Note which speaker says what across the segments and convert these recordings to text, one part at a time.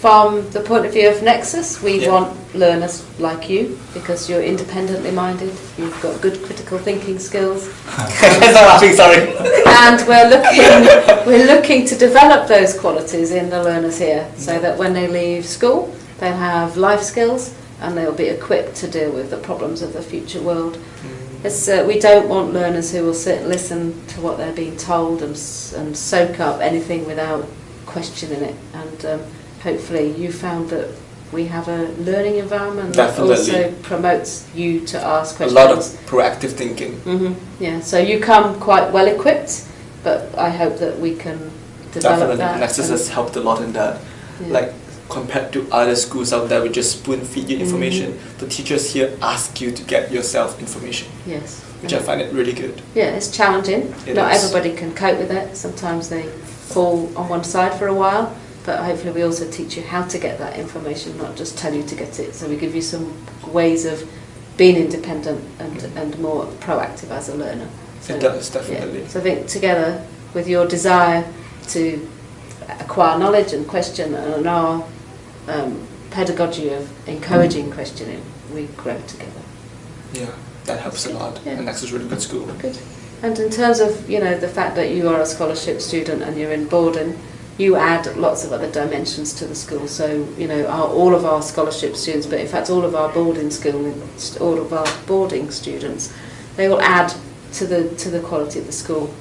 Speaker 1: from the point of view of Nexus, we want learners like you, because you're independently minded, you've got good critical thinking skills.
Speaker 2: Sorry.
Speaker 1: And we're looking to develop those qualities in the learners here, so that when they leave school, they'll have life skills and they'll be equipped to deal with the problems of the future world. We don't want learners who will sit and listen to what they're being told and soak up anything without questioning it. And hopefully you found that we have a learning environment that also promotes you to ask questions.
Speaker 2: A lot of proactive thinking.
Speaker 1: Yeah, so you come quite well equipped, but I hope that we can develop that.
Speaker 2: Nexus has helped a lot in that. Like, compared to other schools out there, we just spoon feed you information. The teachers here ask you to get yourself information.
Speaker 1: Yes.
Speaker 2: Which I find it really good.
Speaker 1: Yeah, it's challenging. Not everybody can cope with it. Sometimes they fall on one side for a while, but hopefully we also teach you how to get that information, not just tell you to get it. So we give you some ways of being independent and more proactive as a learner. So,
Speaker 2: it does, definitely.
Speaker 1: Yeah. So I think together with your desire to acquire knowledge and question, and our pedagogy of encouraging questioning, we grow together.
Speaker 2: Yeah, that helps a lot.
Speaker 1: Yeah.
Speaker 2: And Nexus is a really good school.
Speaker 1: Good. And in terms of, the fact that you are a scholarship student and you're in boarding, you add lots of other dimensions to the school. So, all of our scholarship students, but in fact all of our boarding students, they will add to the quality of the school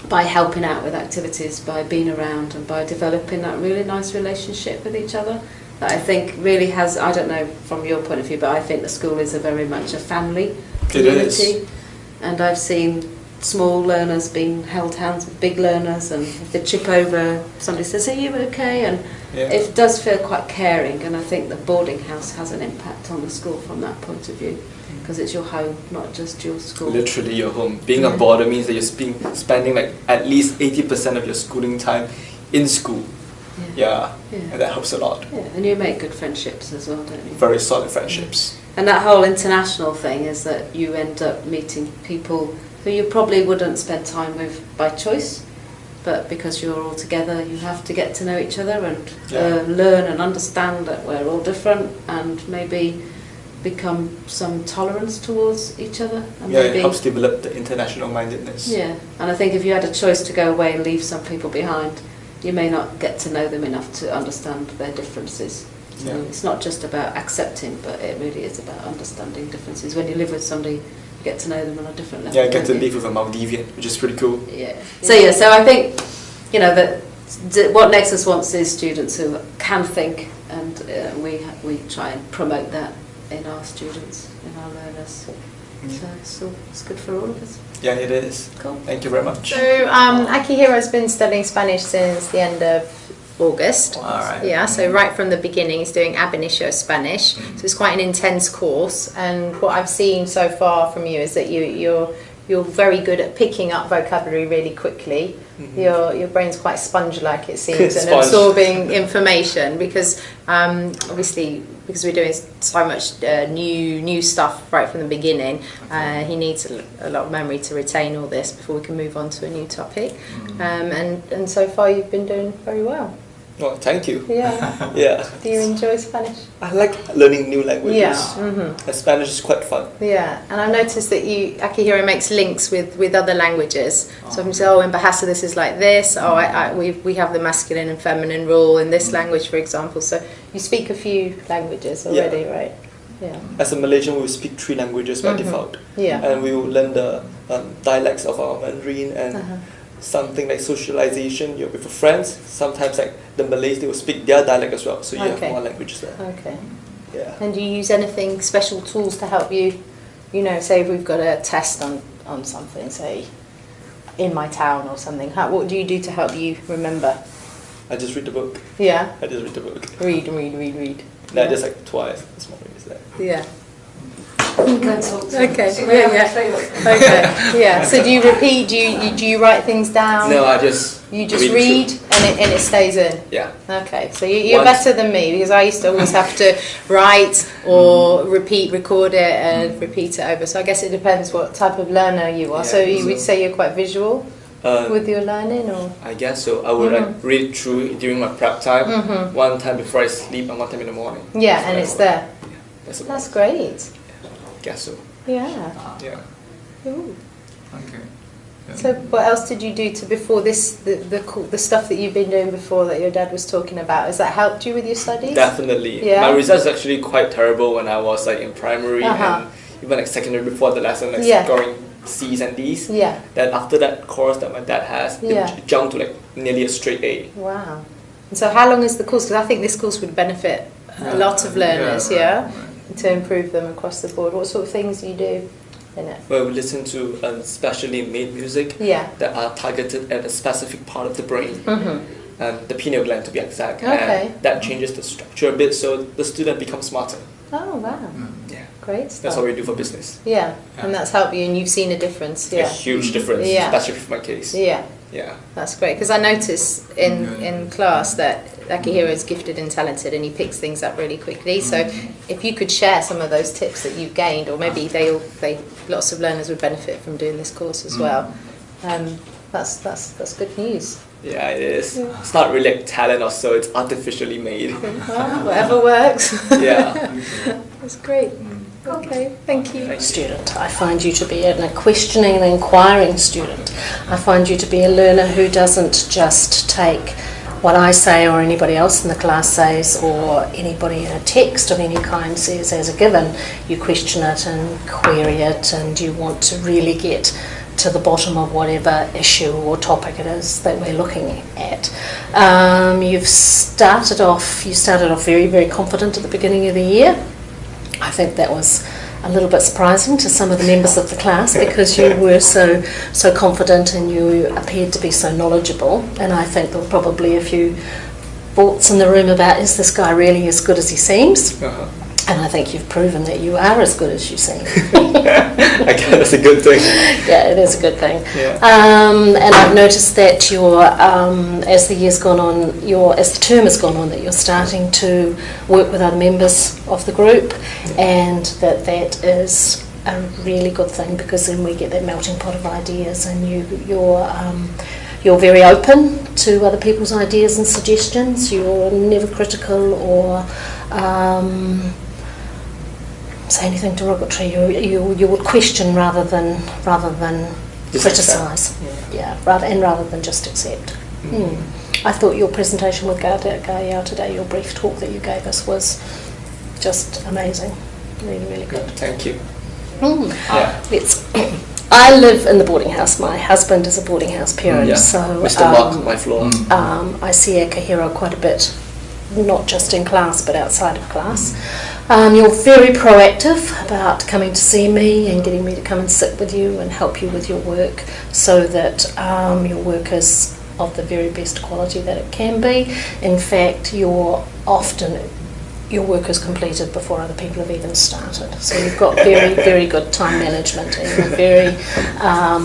Speaker 1: by helping out with activities, by being around, and by developing that really nice relationship with each other. That I think really has, I don't know from your point of view, but I think the school is very much a family community. And I've seen small learners being held hands with big learners, and if they trip over, somebody says, "Are you okay?" And it does feel quite caring, and I think the boarding house has an impact on the school from that point of view, because it's your home, not just your school.
Speaker 2: Literally your home. Being a boarder means that you're spending like at least 80% of your schooling time in school. Yeah. And that helps a lot.
Speaker 1: Yeah, and you make good friendships as well, don't you?
Speaker 2: Very solid friendships.
Speaker 1: And that whole international thing is that you end up meeting people who you probably wouldn't spend time with by choice, but because you're all together, you have to get to know each other and learn and understand that we're all different, and maybe become some tolerance towards each other. And
Speaker 2: it helps develop the international mindedness.
Speaker 1: Yeah, and I think if you had a choice to go away and leave some people behind, you may not get to know them enough to understand their differences. So it's not just about accepting, but it really is about understanding differences. When you live with somebody, you get to know them on a different level.
Speaker 2: Yeah, I get to live with a Maldivian, which is pretty cool.
Speaker 1: Yeah. So I think, that what Nexus wants is students who can think, and we try and promote that in our students, in our learners. So it's good for all of us.
Speaker 2: Yeah, it is.
Speaker 1: Cool.
Speaker 2: Thank you very much.
Speaker 3: So Akihiro's been studying Spanish since the end of August.
Speaker 2: All right.
Speaker 3: Yeah, so right from the beginning he's doing ab initio Spanish. So it's quite an intense course, and what I've seen so far from you is that you're very good at picking up vocabulary really quickly. Your brain's quite sponge-like, it seems, and absorbing information, because obviously because we're doing so much new stuff right from the beginning, he needs a lot of memory to retain all this before we can move on to a new topic. And so far you've been doing very well.
Speaker 2: Well, thank you.
Speaker 3: Yeah.
Speaker 2: Yeah.
Speaker 3: Do you enjoy Spanish?
Speaker 2: I like learning new languages.
Speaker 3: Yeah.
Speaker 2: And Spanish is quite fun.
Speaker 3: Yeah, and I've noticed that Akihiro makes links with other languages. So I can say, oh, in Bahasa this is like this. We have the masculine and feminine rule in this language, for example. So you speak a few languages already, right? Yeah.
Speaker 2: As a Malaysian, we speak 3 languages by default.
Speaker 3: Yeah.
Speaker 2: And we will learn the dialects of our Mandarin and something like socialization. You're with your friends. Sometimes like the Malays, they will speak their dialect as well. So you have more languages there.
Speaker 3: Okay.
Speaker 2: Yeah.
Speaker 3: And do you use anything, special tools to help you? Say if we've got a test on something, say in my town or something. What do you do to help you remember?
Speaker 2: I just read the book.
Speaker 3: Yeah.
Speaker 2: I just read the book.
Speaker 3: Read.
Speaker 2: No, just like twice this morning is there.
Speaker 3: Yeah.
Speaker 1: Okay.
Speaker 3: Okay. Yeah. So do you repeat? Do you write things down?
Speaker 2: No, I just
Speaker 3: read and it stays in.
Speaker 2: Yeah.
Speaker 3: Okay. So you're better than me, because I used to always have to write or record it and repeat it over. So I guess it depends what type of learner you are.
Speaker 2: Yeah,
Speaker 3: so you would say you're quite visual. with your learning, or?
Speaker 2: I guess so. I would like read through during my prep time, one time before I sleep and one time in the morning.
Speaker 3: Yeah, and it's there.
Speaker 2: Yeah,
Speaker 3: that's great.
Speaker 2: I guess so.
Speaker 3: Yeah.
Speaker 2: Yeah.
Speaker 3: Ooh.
Speaker 4: Okay. Yeah.
Speaker 3: So what else did you do before this, the stuff that you've been doing before that your dad was talking about? Has that helped you with your studies?
Speaker 2: Definitely.
Speaker 3: Yeah.
Speaker 2: My results actually quite terrible when I was like in primary and even like secondary before the lesson, like scoring C's and D's.
Speaker 3: Yeah.
Speaker 2: Then after that course that my dad has, it jumped to like nearly a straight A.
Speaker 3: Wow. And so how long is the course? Because I think this course would benefit a lot of learners,
Speaker 4: right.
Speaker 3: to improve them across the board. What sort of things do you do in it?
Speaker 2: Well, we listen to specially made music that are targeted at a specific part of the brain. And the pineal gland to be exact.
Speaker 3: Okay.
Speaker 2: And that changes the structure a bit so the student becomes smarter.
Speaker 3: Oh, wow.
Speaker 2: Yeah.
Speaker 3: Great stuff.
Speaker 2: That's what we do for business.
Speaker 3: Yeah, and that's helped you, and you've seen a difference.
Speaker 2: A huge difference, especially for my case.
Speaker 3: Yeah.
Speaker 2: Yeah.
Speaker 3: That's great, because I notice in class that Akihiro is gifted and talented, and he picks things up really quickly. So if you could share some of those tips that you've gained, or maybe lots of learners would benefit from doing this course as well. That's good news.
Speaker 2: Yeah, it is. Yeah. It's not really like talent or so, it's artificially made.
Speaker 3: Well, whatever works.
Speaker 2: Yeah.
Speaker 3: That's great. Okay, thank you.
Speaker 5: Student. I find you to be a questioning and inquiring student. I find you to be a learner who doesn't just take what I say or anybody else in the class says or anybody in a text of any kind says as a given. You question it and query it, and you want to really get to the bottom of whatever issue or topic it is that we're looking at. You started off very, very confident at the beginning of the year. I think that was a little bit surprising to some of the members of the class, because you were so confident and you appeared to be so knowledgeable. And I think there were probably a few thoughts in the room about, is this guy really as good as he seems? And I think you've proven that you are as good as you seem.
Speaker 2: I guess that's a good thing.
Speaker 5: Yeah, it is a good thing.
Speaker 2: Yeah.
Speaker 5: And I've noticed that as the year's gone on, as the term has gone on, that you're starting to work with other members of the group, and that is a really good thing, because then we get that melting pot of ideas, and you're very open to other people's ideas and suggestions. You're never critical or say anything derogatory. You would question rather than criticise. Rather than just accept. I thought your presentation with Gayao today, your brief talk that you gave us, was just amazing. Really, really good.
Speaker 2: Thank you.
Speaker 5: Yeah. I live in the boarding house. My husband is a boarding house parent, so
Speaker 2: Mr. Mark, my floor.
Speaker 5: I see Akihiro quite a bit, not just in class but outside of class. You're very proactive about coming to see me and getting me to come and sit with you and help you with your work, so that your work is of the very best quality that it can be. In fact, your work is completed before other people have even started. So you've got very, very good time management, and you're very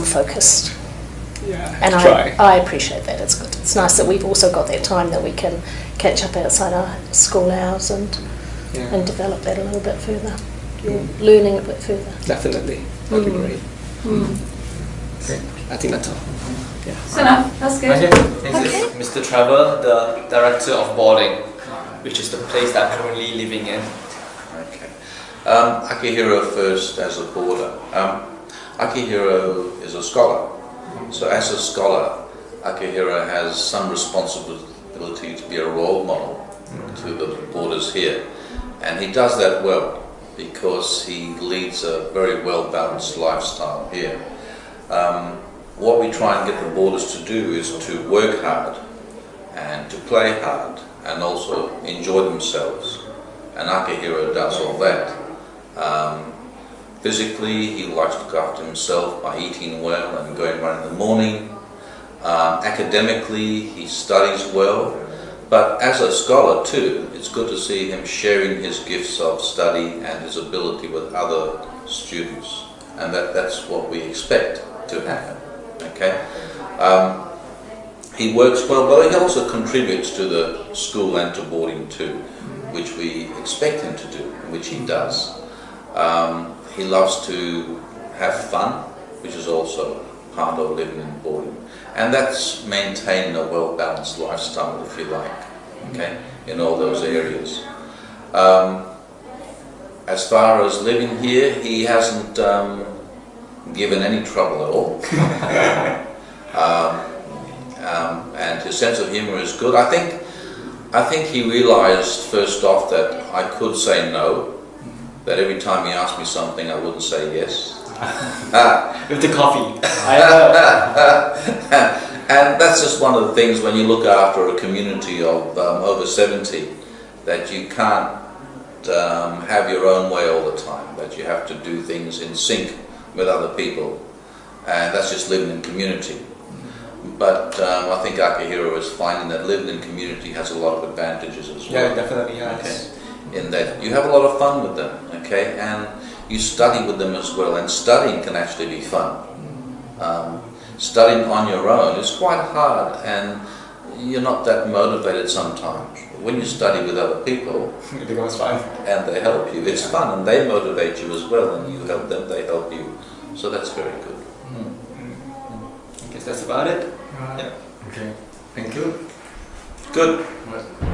Speaker 5: focused.
Speaker 2: Yeah,
Speaker 5: and I appreciate that. It's good. It's nice that we've also got that time that we can catch up outside our school hours and develop that a little bit further. Learning a bit further.
Speaker 2: Definitely. That'd be great. Okay. I think that's all. Yeah.
Speaker 1: So no, that's good.
Speaker 2: Okay. Mr. Trevor, the director of boarding, which is the place that I'm currently living in.
Speaker 6: Okay. Akihiro first as a boarder. Akihiro is a scholar. So as a scholar, Akihiro has some responsibility to be a role model to the boarders here. And he does that well, because he leads a very well-balanced lifestyle here. What we try and get the boarders to do is to work hard and to play hard and also enjoy themselves. And Akihiro does all that. Physically, he likes to look after himself by eating well and going running in the morning. Academically, he studies well. But as a scholar too, it's good to see him sharing his gifts of study and his ability with other students. And that's what we expect to happen. Okay? He works well, but he also contributes to the school and to boarding too, which we expect him to do, which he does. He loves to have fun, which is also part of living in boarding. and that's maintaining a well-balanced lifestyle, if you like, okay, in all those areas. As far as living here, he hasn't given any trouble at all. And his sense of humour is good. I think he realised first off that I could say no, that every time he asked me something I wouldn't say yes.
Speaker 2: With the coffee.
Speaker 6: And that's just one of the things when you look after a community of over 70, that you can't have your own way all the time, that you have to do things in sync with other people, and that's just living in community. But I think Akihiro is finding that living in community has a lot of advantages as well.
Speaker 2: Yeah, it definitely has.
Speaker 6: Okay. In that you have a lot of fun with them, okay, and you study with them as well, and studying can actually be fun. Studying on your own is quite hard, and you're not that motivated sometimes. When you study with other people,
Speaker 2: it becomes fun,
Speaker 6: and they help you, it's fun, and they motivate you as well, and you help them, they help you. So that's very good.
Speaker 2: I guess that's about it.
Speaker 4: Yeah. Okay. Thank you.
Speaker 6: Good.
Speaker 4: Well.